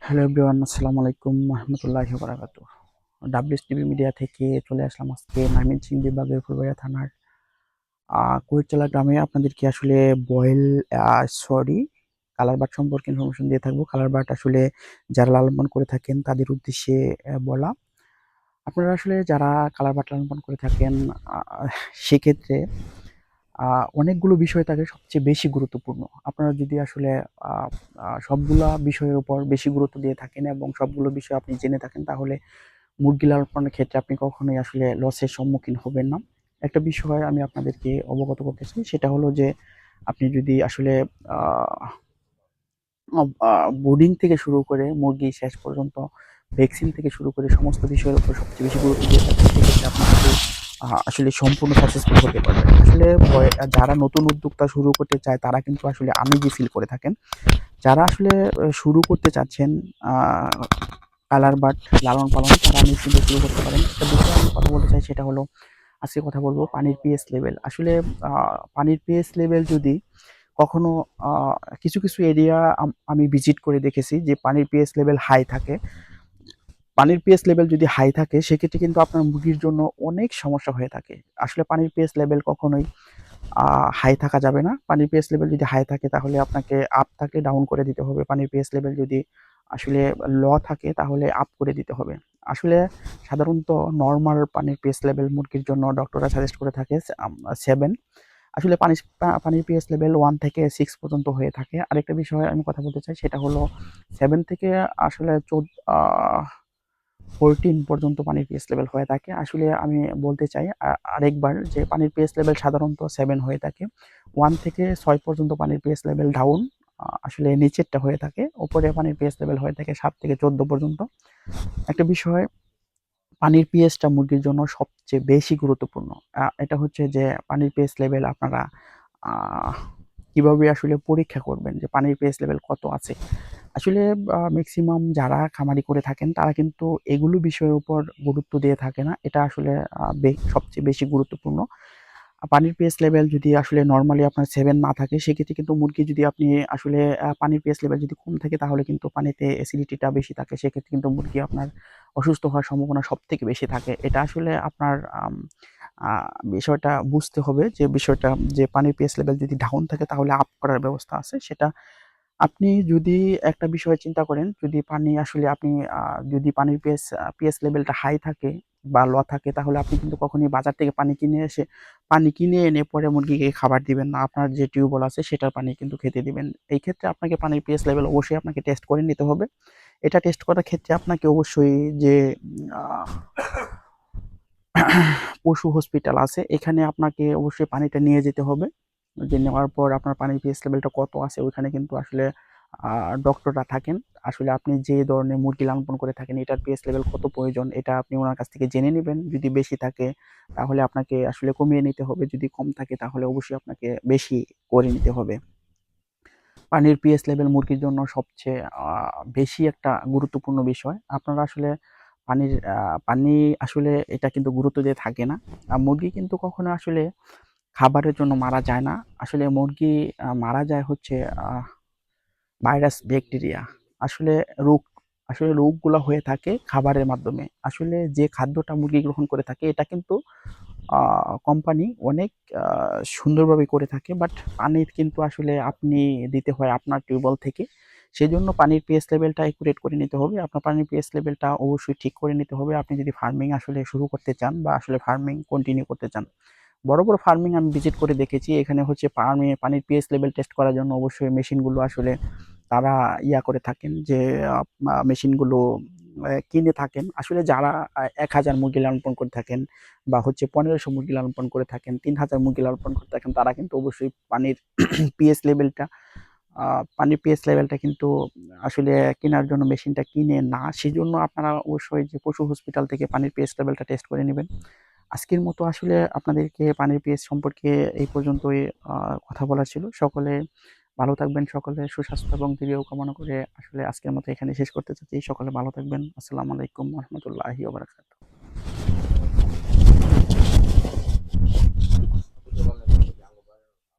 Hello everyone, আসসালামু আলাইকুম রহমতুল্লাহি ওয়া বারাকাতুহু। ডাব্লিউএস টিভি মিডিয়া থেকে চলে আসলাম আজকে ময়মনসিংহ বিভাগের ফুলবাড়িয়া থানার কুয়েতচালা গ্রামে আপনাদেরকে আসলে বয়েল সরি কালার বার্ড সম্পর্কে ইনফরমেশন দিয়ে থাকবো। কালার বার্ড আসলে যারা লালন পালন করে থাকেন তাদের উদ্দেশ্যে বলা। আপনারা আসলে যারা কালার বার্ড লালন পালন করে থাকেন সেক্ষেত্রে অনেকগুলো বিষয় থাকে সবচেয়ে বেশি গুরুত্বপূর্ণ। আপনারা যদি আসলে আ আ সবগুলা বিষয়ের উপর বেশি গুরুত্ব দিয়ে থাকেন এবং সবগুলো বিষয় আপনি জেনে থাকেন, তাহলে মুরগি লালন পালনের ক্ষেত্রে আপনি কখনোই আসলে লসের সম্মুখীন হবেন না। একটা বিষয় আমি আপনাদেরকে অবগত করতে চাই, সেটা হলো যে আপনি যদি আসলে আ অব আ ব্রুডিং থেকে শুরু করে মুরগি শেষ পর্যন্ত ভ্যাকসিন থেকে শুরু করে সমস্ত বিষয়ের উপর সবচেয়ে বেশি গুরুত্ব দিয়ে থাকেন, সেক্ষেত্রে আপনি কিন্তু আসলে সম্পূর্ণ সাকসেসফুল হতে পারবেন। আসলে যারা নতুন উদ্যোক্তা শুরু করতে চায় তারা কিন্তু আসলে আনইজি ফিল করে থাকেন। যারা আসলে শুরু করতে চাচ্ছেন আ কালার বার্ড লালন পালন, তারা নিশ্চিন্তে শুরু করতে পারেন। একটা বিষয় আমি কথা বলতে চাই, সেটা হলো আজকে কথা বলব পানির পিএইচ লেভেল। আসলে আ পানির পিএইচ লেভেল যদি কখনো আ কিছু এরিয়া আমি ভিজিট করে দেখেছি যে পানির পিএইচ লেভেল হাই থাকে। পানির পিএইচ লেভেল যদি হাই থাকে সেক্ষেত্রে কিন্তু আপনার মুরগির জন্য অনেক সমস্যা হয়ে থাকে। আসলে পানির পিএইচ লেভেল কখনোই আ হাই থাকা যাবে না। পানির পিএইচ লেভেল যদি হাই থাকে তাহলে আপনাকে আপ থাকে ডাউন করে দিতে হবে। পানির পিএইচ লেভেল যদি আসলে থাকে তাহলে আপ করে দিতে হবে। আসলে সাধারণত নরমাল পানির পিএইচ লেভেল মুরগির জন্য ডক্টররা সাজেস্ট করে থাকে 7। আসলে পানির পিএইচ লেভেল 1 থেকে 6 পর্যন্ত হয়ে থাকে। আরেকটা বিষয় আমি কথা বলতে চাই, সেটা হলো 7 থেকে আসলে আ 14 পর্যন্ত পানির পিএইচ লেভেল হয়ে থাকে। আসলে আমি বলতে চাই আরেকবার যে পানির পিএইচ লেভেল সাধারণত 7 হয়ে থাকে। 1 থেকে 6 পর্যন্ত পানির পিএইচ লেভেল ডাউন, আসলে নিচেরটা হয়ে থাকে। উপরে পানির পিএইচ লেভেল হয়ে থাকে 7 থেকে 14 পর্যন্ত। একটা বিষয়, পানির পিএইচটা মুরগির জন্য সবচেয়ে বেশি গুরুত্বপূর্ণ। এটা হচ্ছে যে পানির পিএইচ লেভেল আপনারা আ কিভাবে আসলে পরীক্ষা করবেন যে পানির পিএইচ লেভেল কত আছে? আসলে মেক্সিমাম যারা খামারি করে থাকেন তারা কিন্তু এগুলো বিষয়ের উপর গুরুত্ব দিয়ে থাকে না। এটা আসলে সবচেয়ে বেশি গুরুত্বপূর্ণ। পানির পিএইচ লেভেল যদি আসলে নরমালি আপনার 7 না থাকে, সেক্ষেত্রে কিন্তু মুরগি যদি আপনি আসলে পানির পিএইচ লেভেল যদি কম থাকে তাহলে কিন্তু পানিতে অ্যাসিডিটিটা বেশি থাকে। সেক্ষেত্রে কিন্তু মুরগি আপনার অসুস্থ হওয়ার সম্ভাবনা সবথেকে বেশি থাকে। এটা আসলে আপনার আম আ বিষয়টা বুঝতে হবে যে বিষয়টা যে পানির পিএইচ লেভেল যদি ডাউন থাকে তাহলে আপ করার ব্যবস্থা আছে। সেটা আপনি যদি একটা বিষয় চিন্তা করেন, যদি পানি আসলে আপনি যদি পানির পিএইচ লেভেলটা হাই থাকে বা লো থাকে, তাহলে আপনি কিন্তু কখনোই বাজার থেকে পানি কিনে এনে পরে মুরগিকে খাবার দিবেন না। আপনার যে টিউবওয়েল আছে সেটার পানি কিন্তু খেতে দিবেন। এই ক্ষেত্রে আপনাকে পানির পিএইচ লেভেল অবশ্যই আপনাকে টেস্ট করে নিতে হবে। এটা টেস্ট করার ক্ষেত্রে আপনাকে অবশ্যই যে আ পশু হসপিটাল আছে, এখানে আপনাকে অবশ্যই পানিটা নিয়ে যেতে হবে। যে নেওয়ার পর আপনার পানির পিএইচ লেভেলটা কত আছে ওইখানে কিন্তু আসলে আ ডক্টররা থাকেন। আসলে আপনি যে ধরনের মুরগি লালন-পালন করে থাকেন এটার পিএইচ লেভেল কত প্রয়োজন এটা আপনি উনার কাছ থেকে জেনে নিবেন। যদি বেশি থাকে তাহলে আপনাকে আসলে কমিয়ে নিতে হবে। যদি কম থাকে তাহলে অবশ্যই আপনাকে বেশি করে নিতে হবে। পানির পিএইচ লেভেল মুরগির জন্য সবচেয়ে বেশি একটা গুরুত্বপূর্ণ বিষয়। আপনারা আসলে পানি আসলে এটা কিন্তু গুরুত্ব দিয়ে থাকে না। মুরগি কিন্তু কখনো আসলে খাবারের জন্য মারা যায় না। আসলে মুরগি মারা যায় হচ্ছে আহ ভাইরাস, ব্যাকটেরিয়া। আসলে রোগ আসলে রোগগুলা হয়ে থাকে খাবারের মাধ্যমে। আসলে যে খাদ্যটা মুরগি গ্রহণ করে থাকে এটা কিন্তু আ কোম্পানি অনেক আ সুন্দরভাবে করে থাকে। বাট পানির কিন্তু আসলে আপনি দিতে হয় আপনার টিউবওয়েল থেকে। সেজন্য পানির পিএইচ লেভেলটা একুরেট করে নিতে হবে। আপনার পানির পিএইচ লেভেলটা অবশ্যই ঠিক করে নিতে হবে। আপনি যদি ফার্মিং আসলে শুরু করতে চান বা আসলে ফার্মিং কন্টিনিউ করতে চান। বড় ফার্মিং আমি ভিজিট করে দেখেছি। এখানে হচ্ছে পানির পিএইচ লেভেল টেস্ট করার জন্য অবশ্যই মেশিনগুলো আসলে তারা করে থাকেন যে আ মা মেশিনগুলো কিনে থাকেন। আসলে যারা ১,০০০ মুরগি লালন-পালন করে থাকেন বা হচ্ছে ১৫০০ মুরগি লালন-পালন করে থাকেন, ৩,০০০ মুরগি লালন-পালন করে থাকেন, তারা কিন্তু অবশ্যই পিএইচ লেভেলটা আ পানির পিএইচ লেভেলটা কিন্তু আসলে কেনার জন্য মেশিনটা কিনে না। সেজন্য আপনারা অবশ্যই যে পশু হসপিটাল থেকে পানির পিএইচ লেভেলটা টেস্ট করে নিবেন। আজকের মতো আসলে আপনাদেরকে পানির পিএইচ সম্পর্কে এই পর্যন্তই আ কথা বলার ছিল। সকলে ভালো থাকবেন, সকলের সুস্বাস্থ্য এবং দীর্ঘায়ু কামনা করে আসলে আজকের মতো এখানে শেষ করতে চাচ্ছি। সকলে ভালো থাকবেন। আসসালামু আলাইকুম ওয়া রাহমাতুল্লাহি ওয়া বারাকাতুহু।